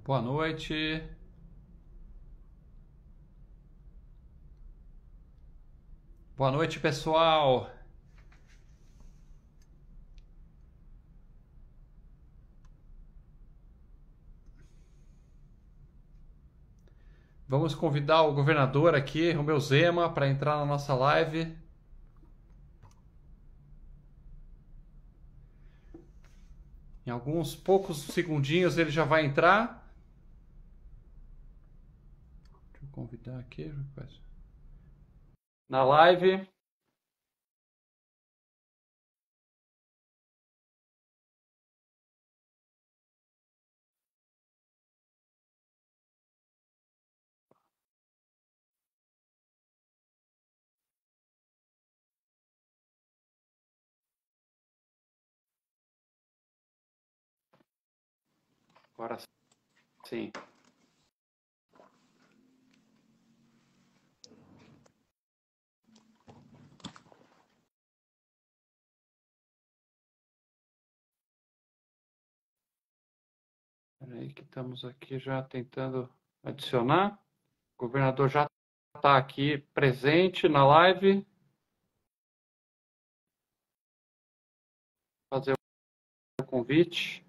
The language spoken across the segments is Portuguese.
Boa noite. Boa noite, pessoal. Vamos convidar o governador aqui, Romeu Zema, para entrar na nossa live. Em alguns poucos segundinhos ele já vai entrar. Deixa eu convidar aqui. Na live. Agora sim. Espera aí que estamos aqui já tentando adicionar. O governador já está aqui presente na live. Fazer o convite.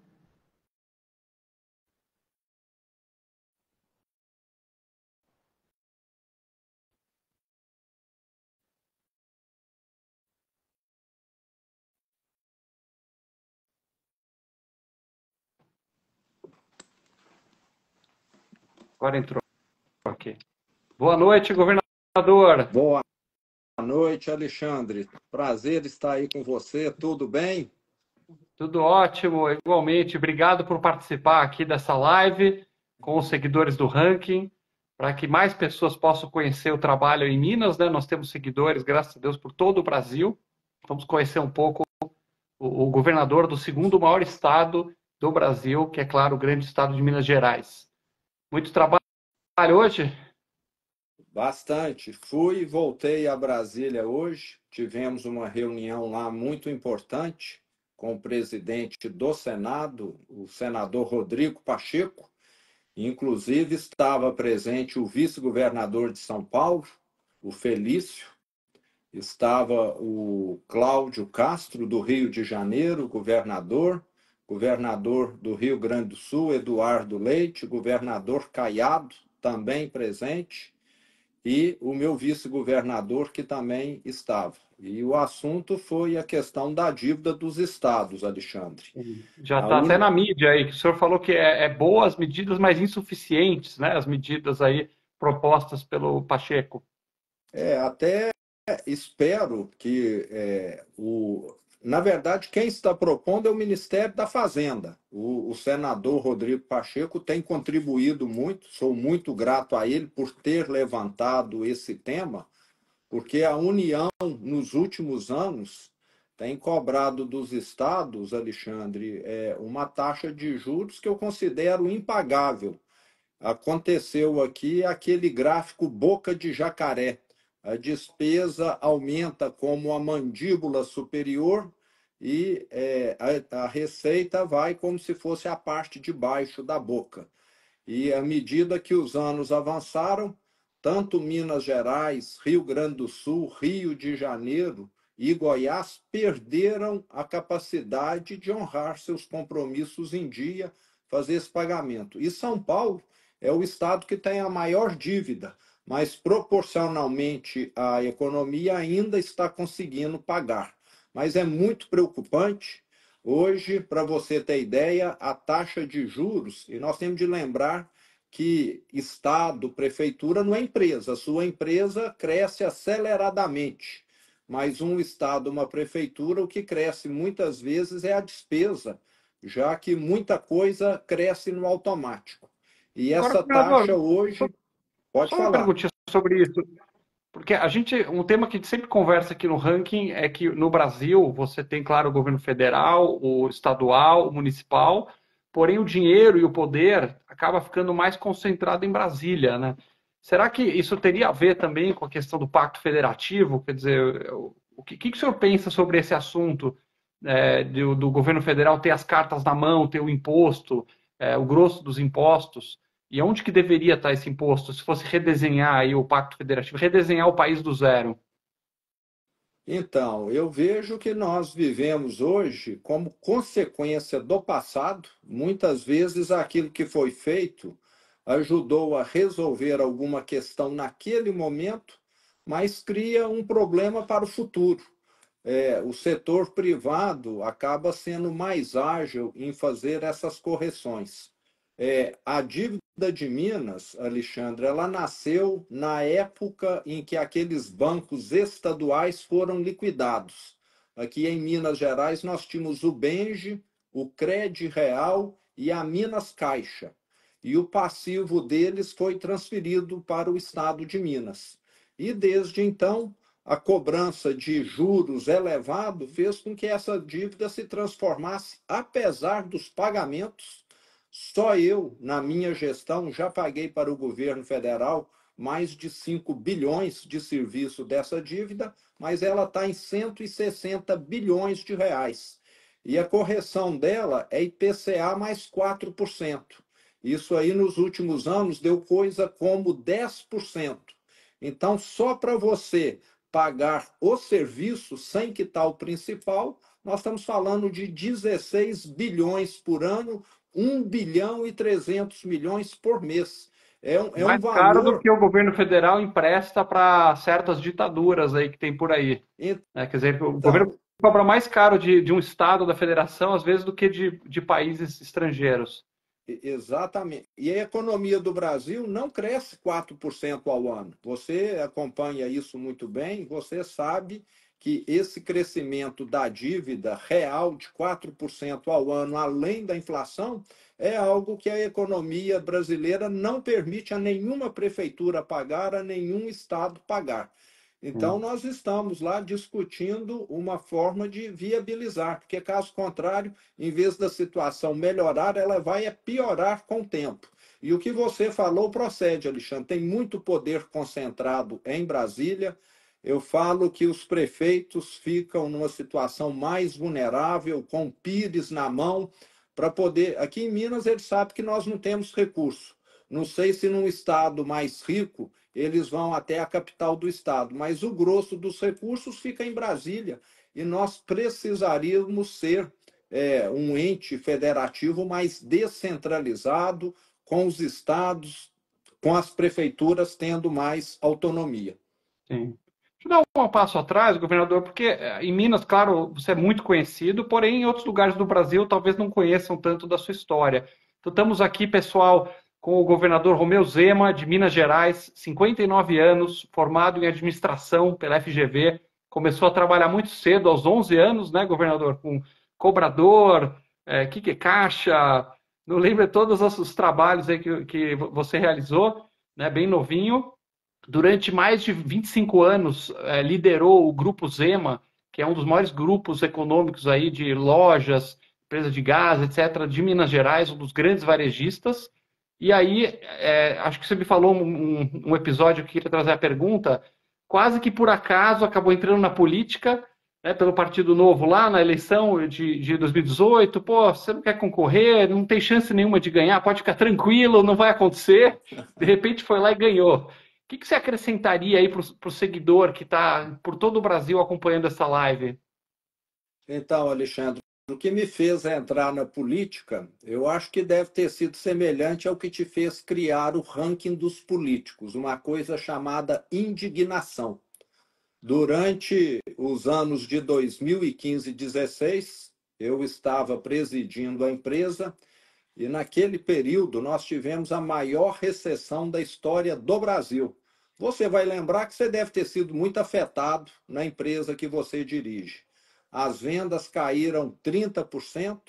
Agora entrou aqui. Boa noite, governador. Boa noite, Alexandre. Prazer estar aí com você. Tudo bem? Tudo ótimo, igualmente. Obrigado por participar aqui dessa live com os seguidores do Ranking, para que mais pessoas possam conhecer o trabalho em Minas, né? Nós temos seguidores, graças a Deus, por todo o Brasil. Vamos conhecer um pouco o governador do segundo maior estado do Brasil, que é, claro, o grande estado de Minas Gerais. Muito trabalho hoje? Bastante. Fui e voltei a Brasília hoje. Tivemos uma reunião lá muito importante com o presidente do Senado, o senador Rodrigo Pacheco. Inclusive estava presente o vice-governador de São Paulo, o Felício. Estava o Cláudio Castro, do Rio de Janeiro, governador do Rio Grande do Sul, Eduardo Leite, governador Caiado, também presente, e o meu vice-governador, que também estava. E o assunto foi a questão da dívida dos estados, Alexandre. Já está até na mídia aí, que o senhor falou que é boas medidas, mas insuficientes, né? As medidas aí propostas pelo Pacheco. Até espero que na verdade, quem está propondo é o Ministério da Fazenda. O senador Rodrigo Pacheco tem contribuído muito, sou muito grato a ele por ter levantado esse tema, porque a União, nos últimos anos, tem cobrado dos estados, Alexandre, uma taxa de juros que eu considero impagável. Aconteceu aqui aquele gráfico boca de jacaré. A despesa aumenta como a mandíbula superior e a receita vai como se fosse a parte de baixo da boca. E à medida que os anos avançaram, tanto Minas Gerais, Rio Grande do Sul, Rio de Janeiro e Goiás perderam a capacidade de honrar seus compromissos em dia, fazer esse pagamento. E São Paulo é o estado que tem a maior dívida, mas proporcionalmente à economia ainda está conseguindo pagar. Mas é muito preocupante. Hoje, para você ter ideia, a taxa de juros, e nós temos de lembrar que Estado, prefeitura não é empresa, a sua empresa cresce aceleradamente, mas um Estado, uma prefeitura, o que cresce muitas vezes é a despesa, já que muita coisa cresce no automático. E essa taxa hoje, pode Só uma falar. perguntinha sobre isso. Porque um tema que a gente sempre conversa aqui no ranking é que no Brasil você tem, claro, o governo federal, o estadual, o municipal, porém o dinheiro e o poder acaba ficando mais concentrado em Brasília, né? Será que isso teria a ver também com a questão do pacto federativo? Quer dizer, o que o senhor pensa sobre esse assunto do governo federal ter as cartas na mão, ter o imposto? o grosso dos impostos? E onde que deveria estar esse imposto, se fosse redesenhar aí o Pacto Federativo, redesenhar o país do zero? Então, eu vejo que nós vivemos hoje como consequência do passado. Muitas vezes aquilo que foi feito ajudou a resolver alguma questão naquele momento, mas cria um problema para o futuro. O setor privado acaba sendo mais ágil em fazer essas correções. A dívida de Minas, Alexandre, ela nasceu na época em que aqueles bancos estaduais foram liquidados. Aqui em Minas Gerais nós tínhamos o Benge, o Cred Real e a Minas Caixa. E o passivo deles foi transferido para o estado de Minas. E desde então a cobrança de juros elevado fez com que essa dívida se transformasse, apesar dos pagamentos. Só eu, na minha gestão, já paguei para o governo federal mais de 5 bilhões de serviço dessa dívida, mas ela está em 160 bilhões de reais. E a correção dela é IPCA mais 4%. Isso aí, nos últimos anos, deu coisa como 10%. Então, só para você pagar o serviço sem quitar o principal, nós estamos falando de 16 bilhões por ano, 1 bilhão e 300 milhões por mês. É um Mais caro do valor. que o governo federal empresta para certas ditaduras aí que tem por aí. Quer dizer, o governo Então, cobra mais caro de um estado da federação, às vezes, do que de países estrangeiros. exatamente. E a economia do Brasil não cresce 4% ao ano. Você acompanha isso muito bem, você sabe que esse crescimento da dívida real de 4% ao ano, além da inflação, é algo que a economia brasileira não permite a nenhuma prefeitura pagar, a nenhum estado pagar. Então, Sim. nós estamos lá discutindo uma forma de viabilizar, porque, caso contrário, em vez da situação melhorar, ela vai piorar com o tempo. E o que você falou procede, Alexandre. Tem muito poder concentrado em Brasília. Eu falo que os prefeitos ficam numa situação mais vulnerável, com o Pires na mão, para poder. Aqui em Minas, eles sabem que nós não temos recurso. Não sei se num estado mais rico eles vão até a capital do estado, mas o grosso dos recursos fica em Brasília e nós precisaríamos ser um ente federativo mais descentralizado, com os estados, com as prefeituras tendo mais autonomia. Sim. Deixa eu dar um passo atrás, governador, porque em Minas, claro, você é muito conhecido, porém em outros lugares do Brasil talvez não conheçam tanto da sua história. Então estamos aqui, pessoal, com o governador Romeu Zema, de Minas Gerais, 59 anos, formado em administração pela FGV, começou a trabalhar muito cedo, aos 11 anos, né, governador, com cobrador, que é caixa, não lembro de todos os trabalhos aí que você realizou, né, bem novinho. Durante mais de 25 anos, liderou o Grupo Zema, que é um dos maiores grupos econômicos aí de lojas, empresa de gás, etc., de Minas Gerais, um dos grandes varejistas. E aí, acho que você me falou um episódio que eu queria trazer a pergunta, quase que por acaso acabou entrando na política, né, pelo Partido Novo lá na eleição de 2018. Pô, você não quer concorrer, não tem chance nenhuma de ganhar, pode ficar tranquilo, não vai acontecer. De repente foi lá e ganhou. Que você acrescentaria aí para o seguidor que está por todo o Brasil acompanhando essa live? Então, Alexandre, o que me fez entrar na política, eu acho que deve ter sido semelhante ao que te fez criar o ranking dos políticos, uma coisa chamada indignação. Durante os anos de 2015 e 2016, eu estava presidindo a empresa e, naquele período, nós tivemos a maior recessão da história do Brasil. Você vai lembrar que você deve ter sido muito afetado na empresa que você dirige. As vendas caíram 30%.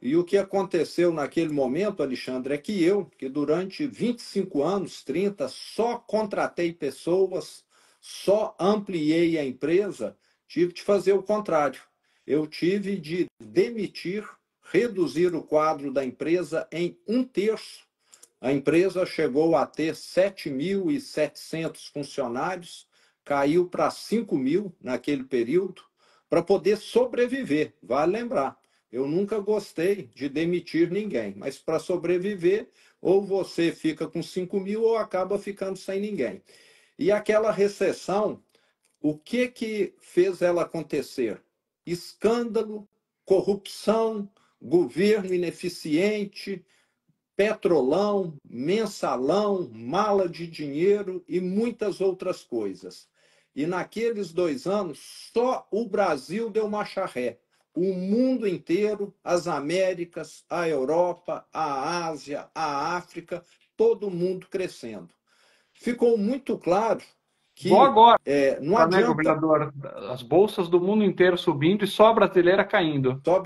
E o que aconteceu naquele momento, Alexandre, é que eu, que durante 25 anos, 30, só contratei pessoas, só ampliei a empresa, tive de fazer o contrário. Eu tive de demitir, reduzir o quadro da empresa em um terço. A empresa chegou a ter 7.700 funcionários, caiu para 5.000 naquele período, para poder sobreviver, vale lembrar. Eu nunca gostei de demitir ninguém, mas para sobreviver, ou você fica com 5 mil ou acaba ficando sem ninguém. E aquela recessão, o que fez ela acontecer? Escândalo, corrupção, governo ineficiente, petrolão, mensalão, mala de dinheiro e muitas outras coisas. E naqueles 2 anos, só o Brasil deu marcha ré. O mundo inteiro, as Américas, a Europa, a Ásia, a África, todo mundo crescendo. Ficou muito claro Igual que agora, não né, adianta governador? As bolsas do mundo inteiro subindo e só a brasileira caindo. só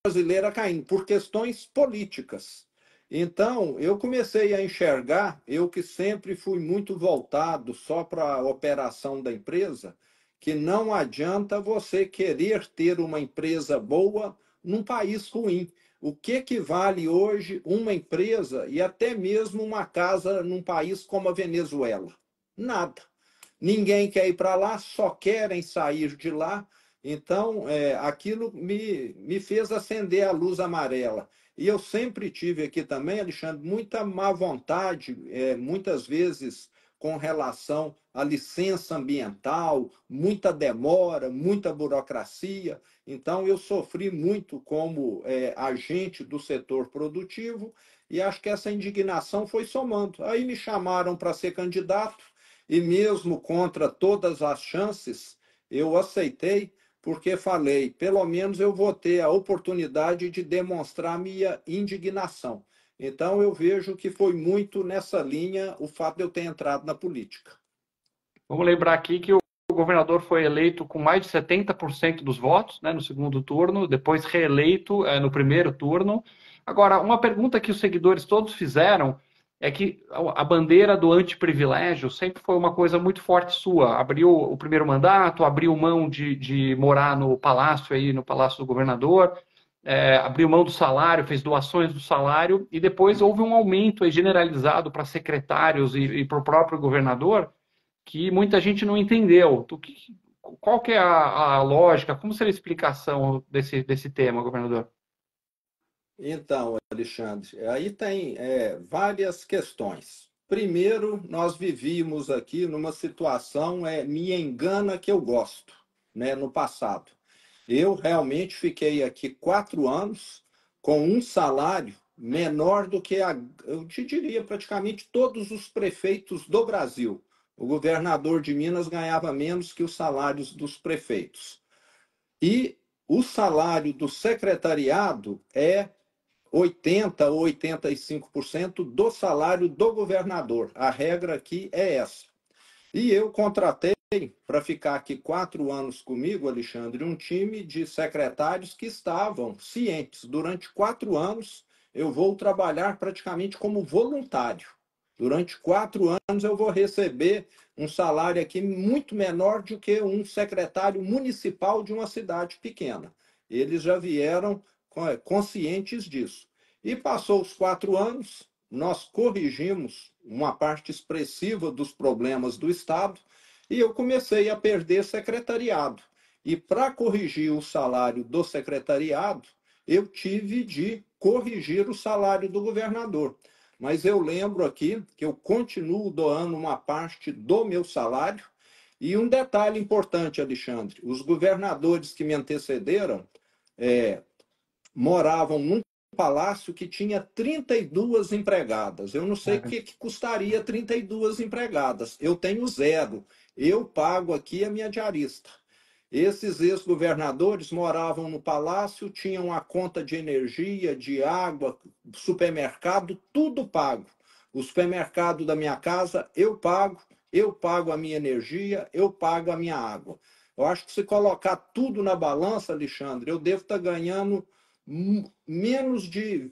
brasileira caindo, por questões políticas. Então, eu comecei a enxergar, eu que sempre fui muito voltado só para a operação da empresa, que não adianta você querer ter uma empresa boa num país ruim. O que vale hoje uma empresa e até mesmo uma casa num país como a Venezuela? Nada. Ninguém quer ir para lá, só querem sair de lá. Então, aquilo me fez acender a luz amarela. E eu sempre tive aqui também, Alexandre, muita má vontade, muitas vezes com relação à licença ambiental, muita demora, muita burocracia. Então, eu sofri muito como agente do setor produtivo e acho que essa indignação foi somando. Aí me chamaram para ser candidato e mesmo contra todas as chances, eu aceitei, porque falei, pelo menos eu vou ter a oportunidade de demonstrar minha indignação. Então, eu vejo que foi muito nessa linha o fato de eu ter entrado na política. Vamos lembrar aqui que o governador foi eleito com mais de 70% dos votos, né, no segundo turno, depois reeleito no primeiro turno. Agora, uma pergunta que os seguidores todos fizeram é que a bandeira do antiprivilégio sempre foi uma coisa muito forte sua. Abriu o primeiro mandato, abriu mão de morar no palácio, aí, no Palácio do Governador, abriu mão do salário, fez doações do salário, e depois houve um aumento aí, generalizado para secretários e para o próprio governador, que muita gente não entendeu. Qual que é a lógica? Como seria a explicação desse tema, governador? Então, Alexandre, aí tem várias questões. Primeiro, nós vivíamos aqui numa situação, me engana que eu gosto, né, no passado. Eu realmente fiquei aqui 4 anos com um salário menor do que, eu te diria, praticamente todos os prefeitos do Brasil. O governador de Minas ganhava menos que os salários dos prefeitos. E o salário do secretariado é 80 ou 85% do salário do governador. A regra aqui é essa. E eu contratei, para ficar aqui 4 anos comigo, Alexandre, um time de secretários que estavam cientes. Durante 4 anos, eu vou trabalhar praticamente como voluntário. Durante 4 anos, eu vou receber um salário aqui muito menor do que um secretário municipal de uma cidade pequena. Eles já vieram conscientes disso. E passou os 4 anos, nós corrigimos uma parte expressiva dos problemas do Estado e eu comecei a perder secretariado. E para corrigir o salário do secretariado, eu tive de corrigir o salário do governador. Mas eu lembro aqui que eu continuo doando uma parte do meu salário. E um detalhe importante, Alexandre: os governadores que me antecederam moravam num palácio que tinha 32 empregadas. Eu não sei o que custaria 32 empregadas. Eu tenho zero. Eu pago aqui a minha diarista. Esses ex-governadores moravam no palácio, tinham a conta de energia, de água, supermercado, tudo pago. O supermercado da minha casa eu pago a minha energia, eu pago a minha água. Eu acho que se colocar tudo na balança, Alexandre, eu devo estar ganhando menos de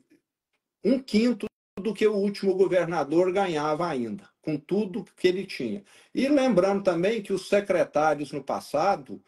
um quinto do que o último governador ganhava ainda, com tudo que ele tinha. E lembrando também que os secretários no passado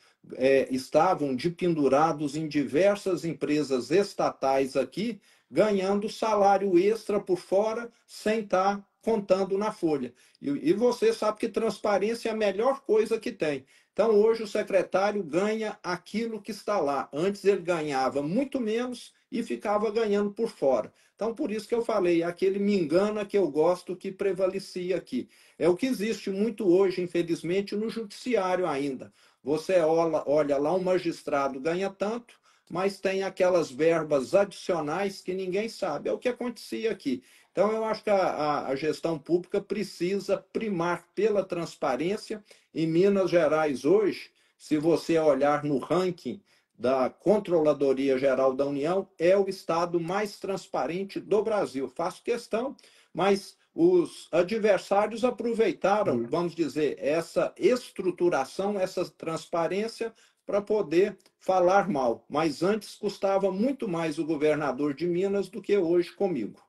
estavam de pendurados em diversas empresas estatais aqui, ganhando salário extra por fora, sem estar contando na folha. E você sabe que transparência é a melhor coisa que tem. Então, hoje o secretário ganha aquilo que está lá. Antes ele ganhava muito menos e ficava ganhando por fora. Então, por isso que eu falei, aquele me engana que eu gosto que prevalecia aqui. É o que existe muito hoje, infelizmente, no judiciário ainda. Você olha lá, um magistrado ganha tanto, mas tem aquelas verbas adicionais que ninguém sabe. É o que acontecia aqui. Então, eu acho que a gestão pública precisa primar pela transparência. Em Minas Gerais, hoje, se você olhar no ranking da Controladoria Geral da União, é o estado mais transparente do Brasil. Faço questão, mas os adversários aproveitaram, vamos dizer, essa estruturação, essa transparência para poder falar mal. Mas antes custava muito mais o governador de Minas do que hoje comigo.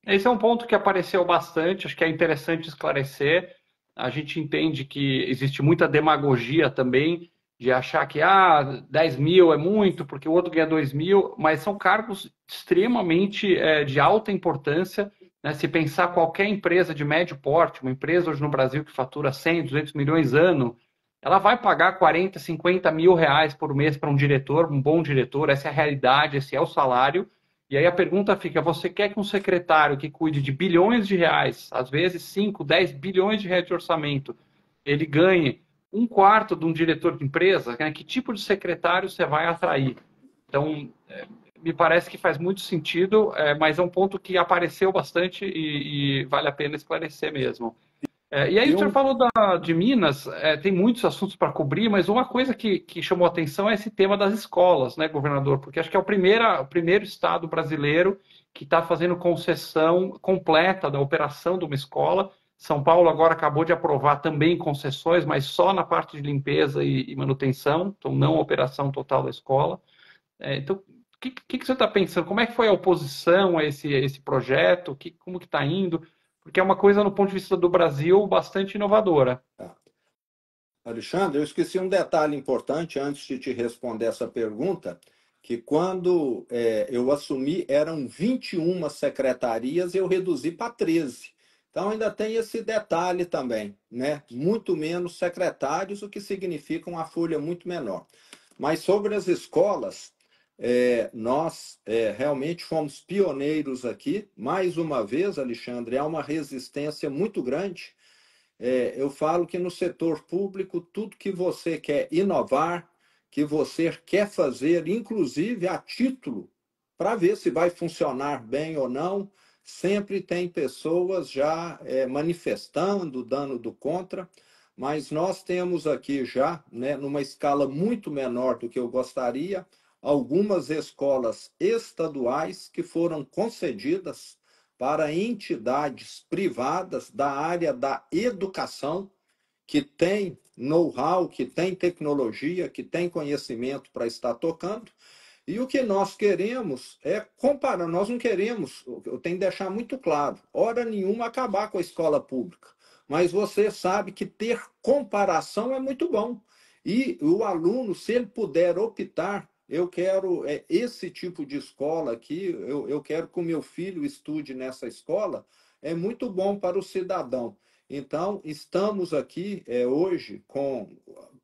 Esse é um ponto que apareceu bastante, acho que é interessante esclarecer. A gente entende que existe muita demagogia também, de achar que 10 mil é muito, porque o outro ganha 2 mil, mas são cargos extremamente de alta importância. Né? Se pensar qualquer empresa de médio porte, uma empresa hoje no Brasil que fatura 100, 200 milhões ano, ela vai pagar 40, 50 mil reais por mês para um diretor, um bom diretor, essa é a realidade, esse é o salário. E aí a pergunta fica: você quer que um secretário que cuide de bilhões de reais, às vezes 5, 10 bilhões de reais de orçamento, ele ganhe um quarto de um diretor de empresa? Né? Que tipo de secretário você vai atrair? Então, me parece que faz muito sentido, mas é um ponto que apareceu bastante e vale a pena esclarecer mesmo. E aí, o senhor falou de Minas, tem muitos assuntos para cobrir, mas uma coisa que chamou a atenção é esse tema das escolas, né, governador? Porque acho que é o primeiro estado brasileiro que está fazendo concessão completa da operação de uma escola. São Paulo agora acabou de aprovar também concessões, mas só na parte de limpeza e manutenção, então não a operação total da escola. Então, o que você está pensando? Como é que foi a oposição a esse projeto? Como que está indo? Porque é uma coisa, no ponto de vista do Brasil, bastante inovadora. Alexandre, eu esqueci um detalhe importante antes de te responder essa pergunta, que quando eu assumi eram 21 secretarias e eu reduzi para 13. Então ainda tem esse detalhe também, né? Muito menos secretários, o que significa uma folha muito menor. Mas sobre as escolas, nós realmente fomos pioneiros aqui. Mais uma vez, Alexandre, há uma resistência muito grande. Eu falo que no setor público, tudo que você quer inovar, que você quer fazer, inclusive a título, para ver se vai funcionar bem ou não, sempre tem pessoas já manifestando, dando do contra, mas nós temos aqui já, né, numa escala muito menor do que eu gostaria, algumas escolas estaduais que foram concedidas para entidades privadas da área da educação, que tem know-how, que tem tecnologia, que tem conhecimento para estar tocando. E o que nós queremos é comparar, nós não queremos, eu tenho que deixar muito claro, hora nenhuma acabar com a escola pública, mas você sabe que ter comparação é muito bom. E o aluno, se ele puder optar, eu quero esse tipo de escola aqui, eu quero que o meu filho estude nessa escola, é muito bom para o cidadão. Então, estamos aqui hoje com.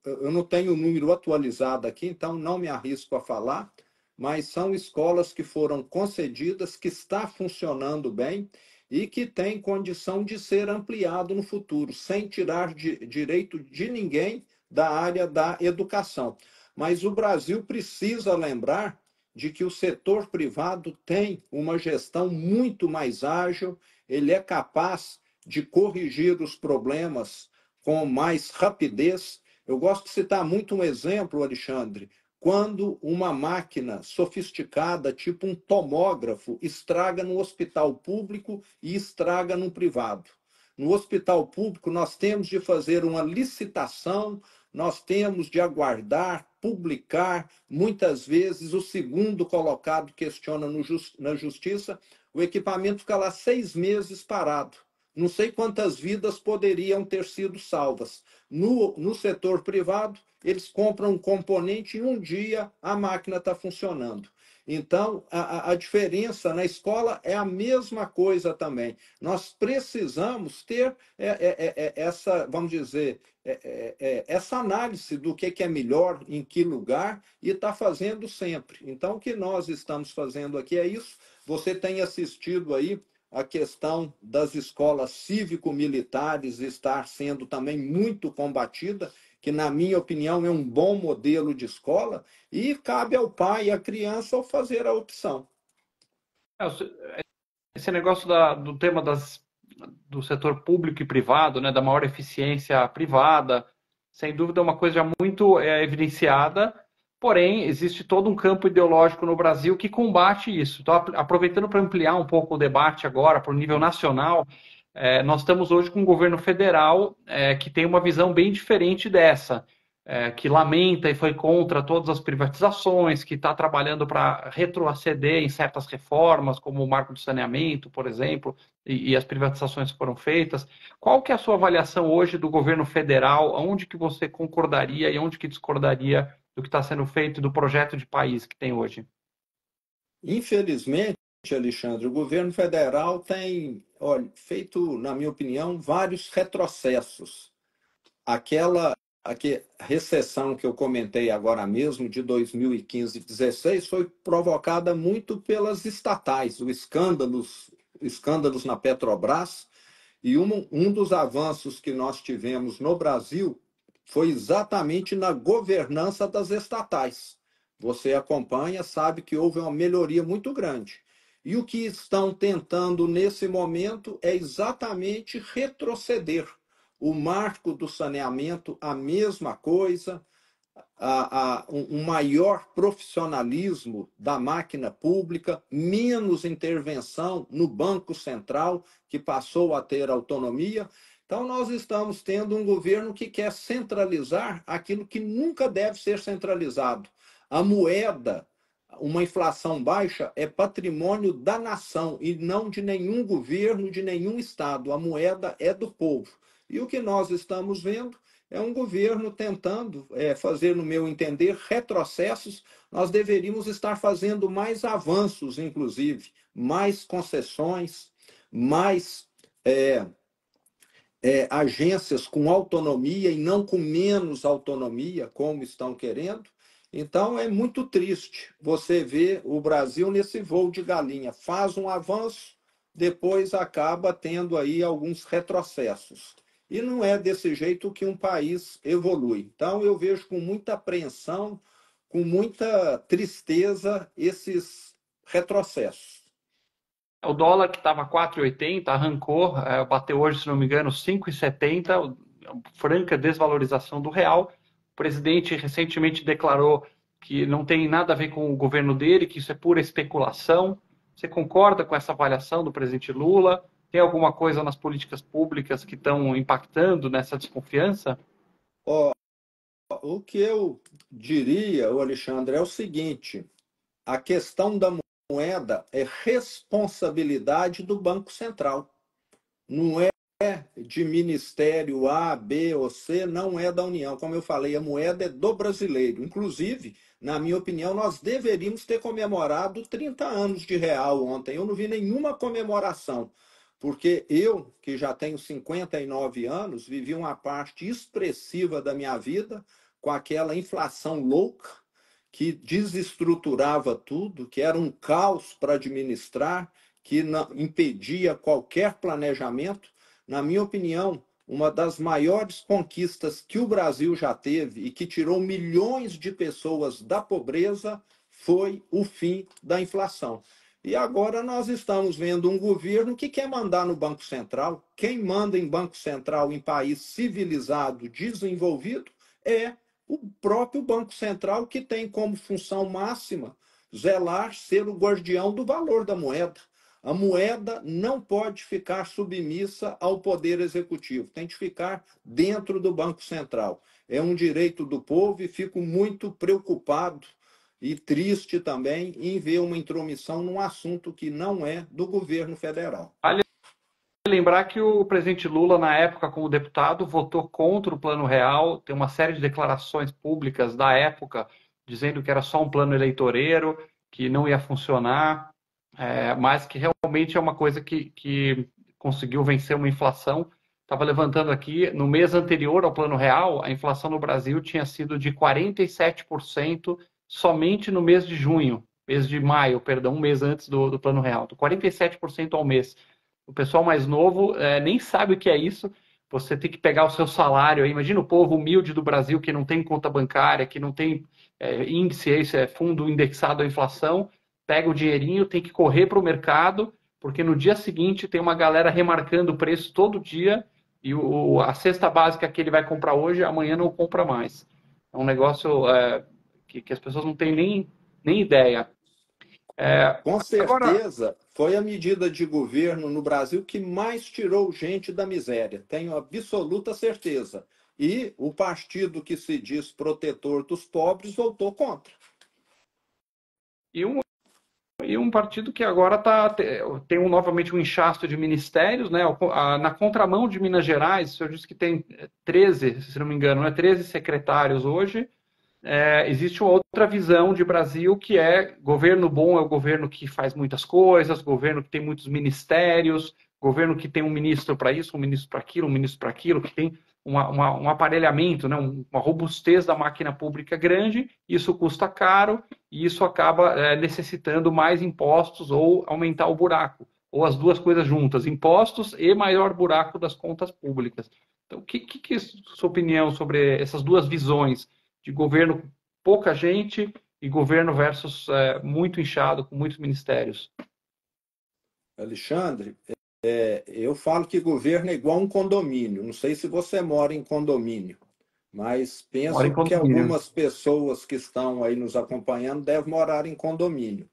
Eu não tenho o número atualizado aqui, então não me arrisco a falar, mas são escolas que foram concedidas, que está funcionando bem e que tem condição de ser ampliado no futuro, sem tirar direito de ninguém da área da educação. Mas o Brasil precisa lembrar de que o setor privado tem uma gestão muito mais ágil, ele é capaz de corrigir os problemas com mais rapidez. Eu gosto de citar muito um exemplo, Alexandre, quando uma máquina sofisticada, tipo um tomógrafo, estraga no hospital público e estraga no privado. No hospital público, nós temos de fazer uma licitação, nós temos de aguardar, publicar, muitas vezes o segundo colocado questiona na justiça, o equipamento fica lá 6 meses parado. Não sei quantas vidas poderiam ter sido salvas. No setor privado, eles compram um componente e um dia a máquina está funcionando. Então, a diferença na escola é a mesma coisa também. Nós precisamos ter essa, vamos dizer, essa análise do que é melhor, em que lugar, e está fazendo sempre. Então, o que nós estamos fazendo aqui é isso. Você tem assistido aí a questão das escolas cívico-militares estar sendo também muito combatida, que, na minha opinião, é um bom modelo de escola, e cabe ao pai e à criança fazer a opção. Esse negócio do tema do setor público e privado, né, da maior eficiência privada, sem dúvida é uma coisa já muito evidenciada, porém existe todo um campo ideológico no Brasil que combate isso. Então, aproveitando para ampliar um pouco o debate agora para o nível nacional, nós estamos hoje com um governo federal que tem uma visão bem diferente dessa, que lamenta e foi contra todas as privatizações, que está trabalhando para retroceder em certas reformas, como o marco do saneamento, por exemplo, e as privatizações foram feitas. Qual que é a sua avaliação hoje do governo federal? Onde que você concordaria e onde que discordaria do que está sendo feito e do projeto de país que tem hoje? Infelizmente, Alexandre, o governo federal tem, olha, feito, na minha opinião, vários retrocessos. Aquela recessão que eu comentei agora mesmo, de 2015 e 2016, foi provocada muito pelas estatais, os escândalos na Petrobras, e um dos avanços que nós tivemos no Brasil foi exatamente na governança das estatais. Você acompanha, sabe que houve uma melhoria muito grande. E o que estão tentando nesse momento é exatamente retroceder. O marco do saneamento, a mesma coisa, um maior profissionalismo da máquina pública, menos intervenção no Banco Central, que passou a ter autonomia. Então, nós estamos tendo um governo que quer centralizar aquilo que nunca deve ser centralizado. A moeda, uma inflação baixa, é patrimônio da nação e não de nenhum governo, de nenhum estado. A moeda é do povo. E o que nós estamos vendo é um governo tentando fazer, no meu entender, retrocessos. Nós deveríamos estar fazendo mais avanços, inclusive, mais concessões, mais agências com autonomia e não com menos autonomia, como estão querendo. Então, é muito triste você ver o Brasil nesse voo de galinha. Faz um avanço, depois acaba tendo aí alguns retrocessos. E não é desse jeito que um país evolui. Então, eu vejo com muita apreensão, com muita tristeza, esses retrocessos. O dólar que estava 4,80 arrancou, bateu hoje, se não me engano, 5,70, franca desvalorização do real. O presidente recentemente declarou que não tem nada a ver com o governo dele, que isso é pura especulação. Você concorda com essa avaliação do presidente Lula? Tem alguma coisa nas políticas públicas que estão impactando nessa desconfiança? O que eu diria, Alexandre, é o seguinte: a questão da moeda é responsabilidade do Banco Central. Não é de ministério A, B ou C, não é da União. Como eu falei, a moeda é do brasileiro. Inclusive, na minha opinião, nós deveríamos ter comemorado 30 anos de real ontem. Eu não vi nenhuma comemoração, porque eu, que já tenho 59 anos, vivi uma parte expressiva da minha vida com aquela inflação louca que desestruturava tudo, que era um caos para administrar, que impedia qualquer planejamento. Na minha opinião, uma das maiores conquistas que o Brasil já teve e que tirou milhões de pessoas da pobreza foi o fim da inflação. E agora nós estamos vendo um governo que quer mandar no Banco Central. Quem manda em Banco Central em país civilizado, desenvolvido, é o próprio Banco Central, que tem como função máxima zelar, ser o guardião do valor da moeda. A moeda não pode ficar submissa ao poder executivo, tem que ficar dentro do Banco Central. É um direito do povo e fico muito preocupado e triste também em ver uma intromissão num assunto que não é do governo federal. Vale lembrar que o presidente Lula, na época, como deputado, votou contra o Plano Real, tem uma série de declarações públicas da época dizendo que era só um plano eleitoreiro, que não ia funcionar, mas que realmente é uma coisa que conseguiu vencer uma inflação. Estava levantando aqui, no mês anterior ao Plano Real, a inflação no Brasil tinha sido de 47% somente no mês de junho, mês de maio, perdão, um mês antes do Plano Real, 47% ao mês. O pessoal mais novo nem sabe o que é isso. Você tem que pegar o seu salário. Imagina o povo humilde do Brasil que não tem conta bancária, que não tem índice, esse é fundo indexado à inflação, pega o dinheirinho, tem que correr para o mercado, porque no dia seguinte tem uma galera remarcando o preço todo dia e a cesta básica que ele vai comprar hoje, amanhã não compra mais. É um negócio que as pessoas não têm nem ideia. Com Agora, certeza, foi a medida de governo no Brasil que mais tirou gente da miséria, tenho absoluta certeza. E o partido que se diz protetor dos pobres votou contra. e um, e um partido que agora tem novamente um inchaço de ministérios, né? Na contramão de Minas Gerais, o senhor disse que tem 13, se não me engano, né? 13 secretários hoje. Existe uma outra visão de Brasil que é governo bom é o governo que faz muitas coisas, governo que tem muitos ministérios, governo que tem um ministro para isso, um ministro para aquilo, um ministro para aquilo, que tem um aparelhamento, né, uma robustez da máquina pública grande, isso custa caro e isso acaba necessitando mais impostos ou aumentar o buraco, ou as duas coisas juntas, impostos e maior buraco das contas públicas. Então, que é a sua opinião sobre essas duas visões? De governo pouca gente e governo versus muito inchado, com muitos ministérios. Alexandre, eu falo que governo é igual um condomínio. Não sei se você mora em condomínio, mas Mora em penso que condomínio. algumas pessoas que estão aí nos acompanhando devem morar em condomínio.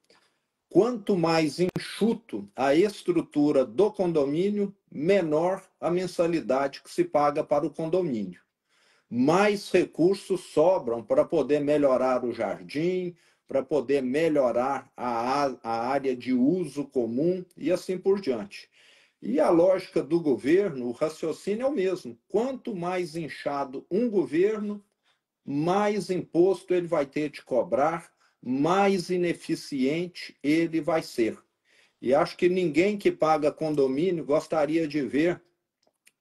Quanto mais enxuto a estrutura do condomínio, menor a mensalidade que se paga para o condomínio. Mais recursos sobram para poder melhorar o jardim, para poder melhorar a área de uso comum e assim por diante. E a lógica do governo, o raciocínio é o mesmo. Quanto mais inchado um governo, mais imposto ele vai ter de cobrar, mais ineficiente ele vai ser. E acho que ninguém que paga condomínio gostaria de ver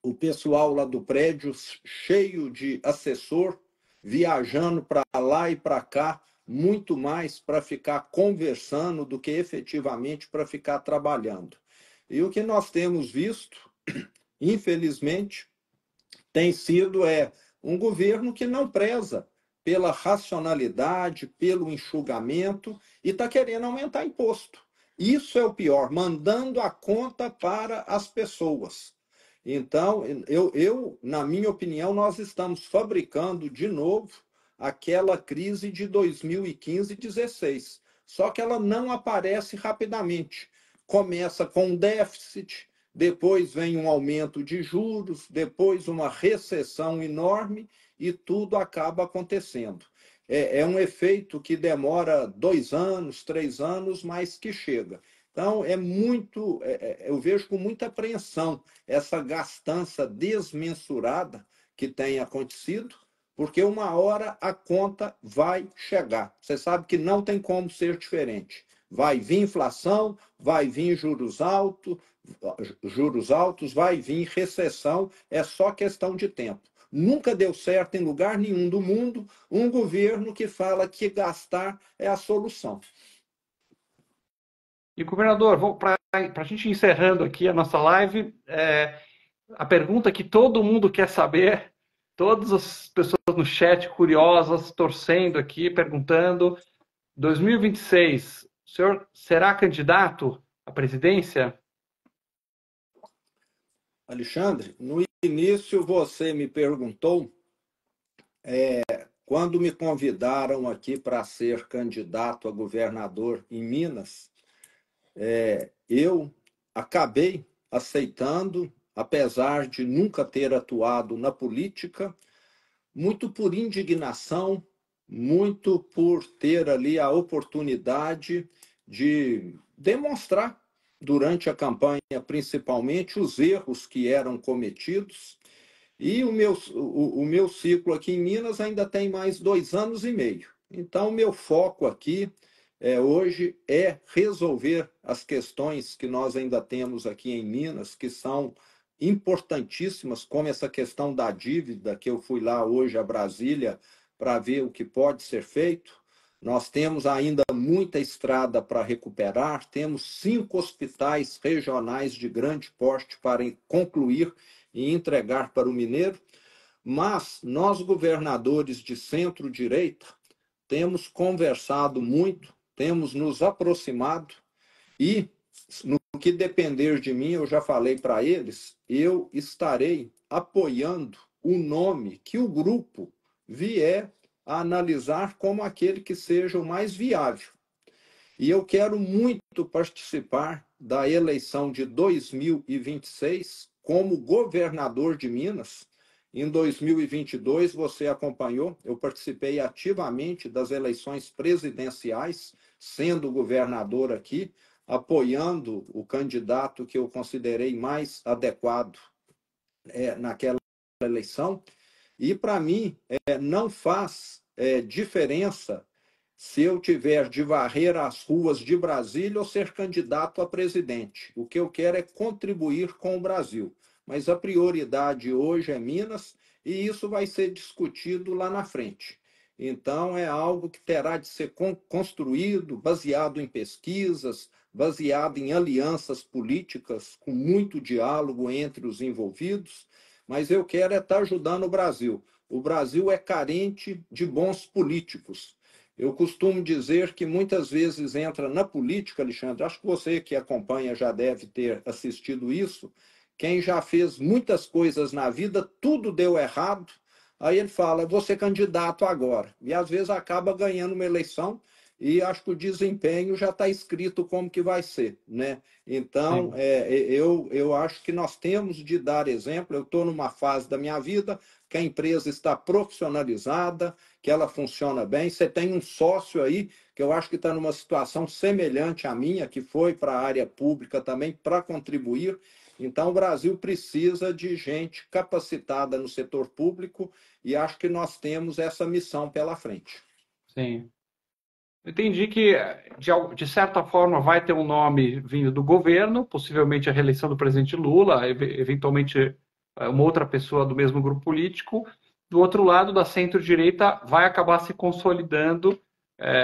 o pessoal lá do prédio cheio de assessor, viajando para lá e para cá, muito mais para ficar conversando do que efetivamente para ficar trabalhando. E o que nós temos visto, infelizmente, tem sido um governo que não preza pela racionalidade, pelo enxugamento e está querendo aumentar imposto. Isso é o pior, mandando a conta para as pessoas. Então, na minha opinião, nós estamos fabricando de novo aquela crise de 2015 e 2016. Só que ela não aparece rapidamente. Começa com um déficit, depois vem um aumento de juros, depois uma recessão enorme e tudo acaba acontecendo. É um efeito que demora 2 anos, 3 anos, mas que chega. Então, eu vejo com muita apreensão essa gastança desmensurada que tem acontecido, porque uma hora a conta vai chegar. Você sabe que não tem como ser diferente. Vai vir inflação, vai vir juros altos, vai vir recessão, é só questão de tempo. Nunca deu certo em lugar nenhum do mundo um governo que fala que gastar é a solução. E, governador, para a gente encerrando aqui a nossa live, a pergunta que todo mundo quer saber, todas as pessoas no chat curiosas, torcendo aqui, perguntando, 2026, o senhor será candidato à presidência? Alexandre, no início você me perguntou, quando me convidaram aqui para ser candidato a governador em Minas, eu acabei aceitando, apesar de nunca ter atuado na política, muito por indignação, muito por ter ali a oportunidade de demonstrar durante a campanha, principalmente, os erros que eram cometidos. E o meu ciclo aqui em Minas ainda tem mais 2 anos e meio. Então, o meu foco aqui hoje é resolver as questões que nós ainda temos aqui em Minas, que são importantíssimas, como essa questão da dívida, que eu fui lá hoje a Brasília para ver o que pode ser feito. Nós temos ainda muita estrada para recuperar, temos 5 hospitais regionais de grande porte para concluir e entregar para o mineiro, mas nós, governadores de centro-direita, temos conversado muito, temos nos aproximado e, no que depender de mim, eu já falei para eles, eu estarei apoiando o nome que o grupo vier a analisar como aquele que seja o mais viável. E eu quero muito participar da eleição de 2026 como governador de Minas. Em 2022, você acompanhou, eu participei ativamente das eleições presidenciais, sendo governador aqui, apoiando o candidato que eu considerei mais adequado naquela eleição. E, para mim, não faz diferença se eu tiver de varrer as ruas de Brasília ou ser candidato a presidente. O que eu quero é contribuir com o Brasil. Mas a prioridade hoje é Minas e isso vai ser discutido lá na frente. Então, é algo que terá de ser construído, baseado em pesquisas, baseado em alianças políticas, com muito diálogo entre os envolvidos, mas eu quero estar ajudando o Brasil. O Brasil é carente de bons políticos. Eu costumo dizer que muitas vezes entra na política, Alexandre, acho que você que acompanha já deve ter assistido isso, quem já fez muitas coisas na vida, tudo deu errado, aí ele fala, vou ser candidato agora. E às vezes acaba ganhando uma eleição e acho que o desempenho já está escrito como que vai ser, né? Então, eu acho que nós temos de dar exemplo. Eu estou numa fase da minha vida que a empresa está profissionalizada, que ela funciona bem. Você tem um sócio aí que eu acho que está numa situação semelhante à minha, que foi para a área pública também para contribuir. Então, o Brasil precisa de gente capacitada no setor público e acho que nós temos essa missão pela frente. Sim. Entendi que, de certa forma, vai ter um nome vindo do governo, possivelmente a reeleição do presidente Lula, eventualmente uma outra pessoa do mesmo grupo político. Do outro lado, da centro-direita, vai acabar se consolidando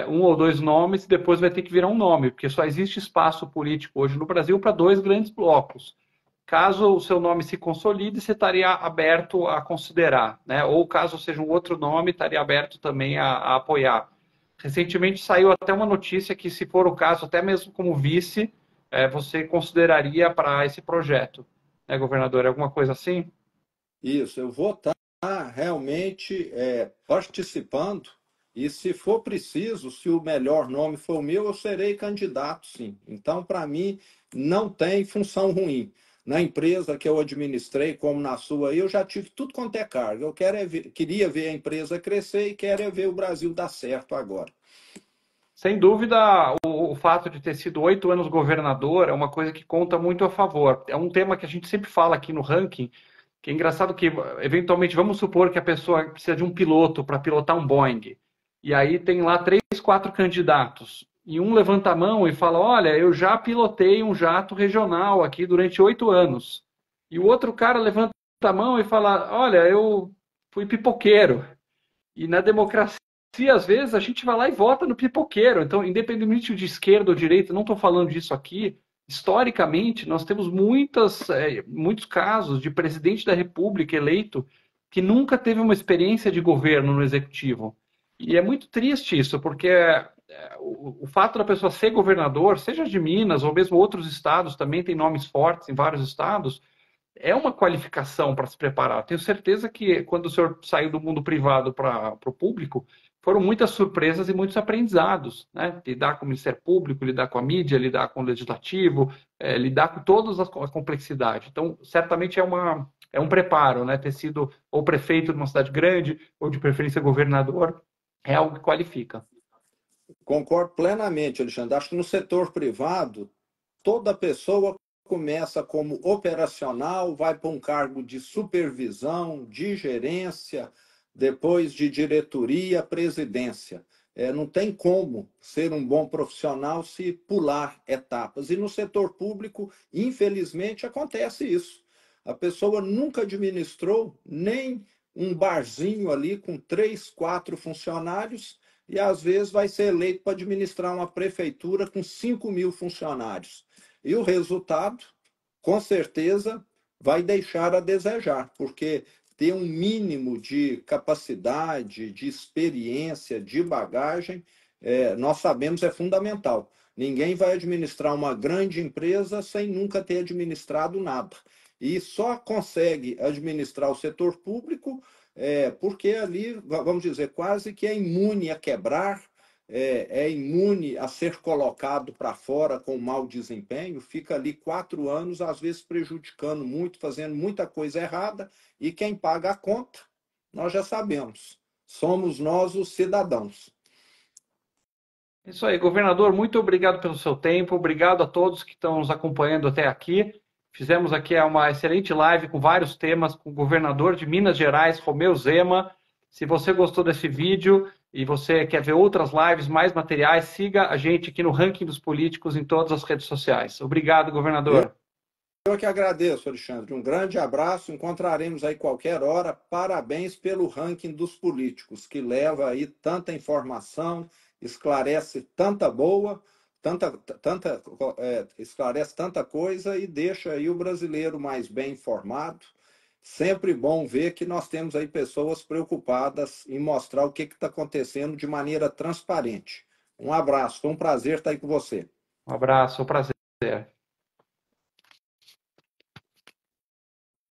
um ou dois nomes e depois vai ter que virar um nome, porque só existe espaço político hoje no Brasil para dois grandes blocos. Caso o seu nome se consolide, você estaria aberto a considerar, né? Ou caso seja um outro nome, estaria aberto também a apoiar. Recentemente saiu até uma notícia que, se for o caso, até mesmo como vice, você consideraria para esse projeto, né, governador? Alguma coisa assim? Isso, eu vou estar realmente participando e, se for preciso, se o melhor nome for o meu, eu serei candidato, sim. Então, para mim, não tem função ruim. Na empresa que eu administrei, como na sua, eu já tive tudo quanto é cargo. Eu queria ver a empresa crescer e quero ver o Brasil dar certo agora. Sem dúvida, o fato de ter sido 8 anos governador é uma coisa que conta muito a favor. É um tema que a gente sempre fala aqui no ranking, que é engraçado que, eventualmente, vamos supor que a pessoa precisa de um piloto para pilotar um Boeing. E aí tem lá 3, 4 candidatos. E um levanta a mão e fala, olha, eu já pilotei um jato regional aqui durante 8 anos. E o outro cara levanta a mão e fala, olha, eu fui pipoqueiro. E na democracia, às vezes, a gente vai lá e vota no pipoqueiro. Então, independente de esquerda ou direita, não estou falando disso aqui. Historicamente, nós temos muitos casos de presidente da República eleito que nunca teve uma experiência de governo no executivo. E é muito triste isso, porque o fato da pessoa ser governador, seja de Minas ou mesmo outros estados, também tem nomes fortes em vários estados, é uma qualificação para se preparar. Tenho certeza que, quando o senhor saiu do mundo privado para o público, foram muitas surpresas e muitos aprendizados, né? Lidar com o Ministério Público, lidar com a mídia, lidar com o Legislativo, lidar com toda a complexidade. Então, certamente é um preparo, né? Ter sido ou prefeito de uma cidade grande, ou de preferência governador, é algo que qualifica. Concordo plenamente, Alexandre. Acho que no setor privado, toda pessoa começa como operacional, vai para um cargo de supervisão, de gerência, depois de diretoria, presidência. não tem como ser um bom profissional se pular etapas. E no setor público, infelizmente, acontece isso. A pessoa nunca administrou nem um barzinho ali com 3, 4 funcionários e às vezes vai ser eleito para administrar uma prefeitura com 5.000 funcionários. E o resultado, com certeza, vai deixar a desejar, porque ter um mínimo de capacidade, de experiência, de bagagem, nós sabemos é fundamental. Ninguém vai administrar uma grande empresa sem nunca ter administrado nada. E só consegue administrar o setor público porque ali, vamos dizer, quase que é imune a quebrar, imune a ser colocado para fora com mau desempenho, fica ali 4 anos, às vezes prejudicando muito, fazendo muita coisa errada, e quem paga a conta, nós já sabemos, somos nós os cidadãos. Isso aí, governador, muito obrigado pelo seu tempo, obrigado a todos que estão nos acompanhando até aqui. Fizemos aqui uma excelente live com vários temas com o governador de Minas Gerais, Romeu Zema. Se você gostou desse vídeo e você quer ver outras lives, mais materiais, siga a gente aqui no Ranking dos Políticos em todas as redes sociais. Obrigado, governador. Eu que agradeço, Alexandre. Um grande abraço. Encontraremos aí qualquer hora. Parabéns pelo Ranking dos Políticos, que leva aí tanta informação, esclarece tanta boa, esclarece tanta coisa e deixa aí o brasileiro mais bem informado. Sempre bom ver que nós temos aí pessoas preocupadas em mostrar o que está acontecendo de maneira transparente. Um abraço, foi um prazer estar aí com você. Um abraço, um prazer.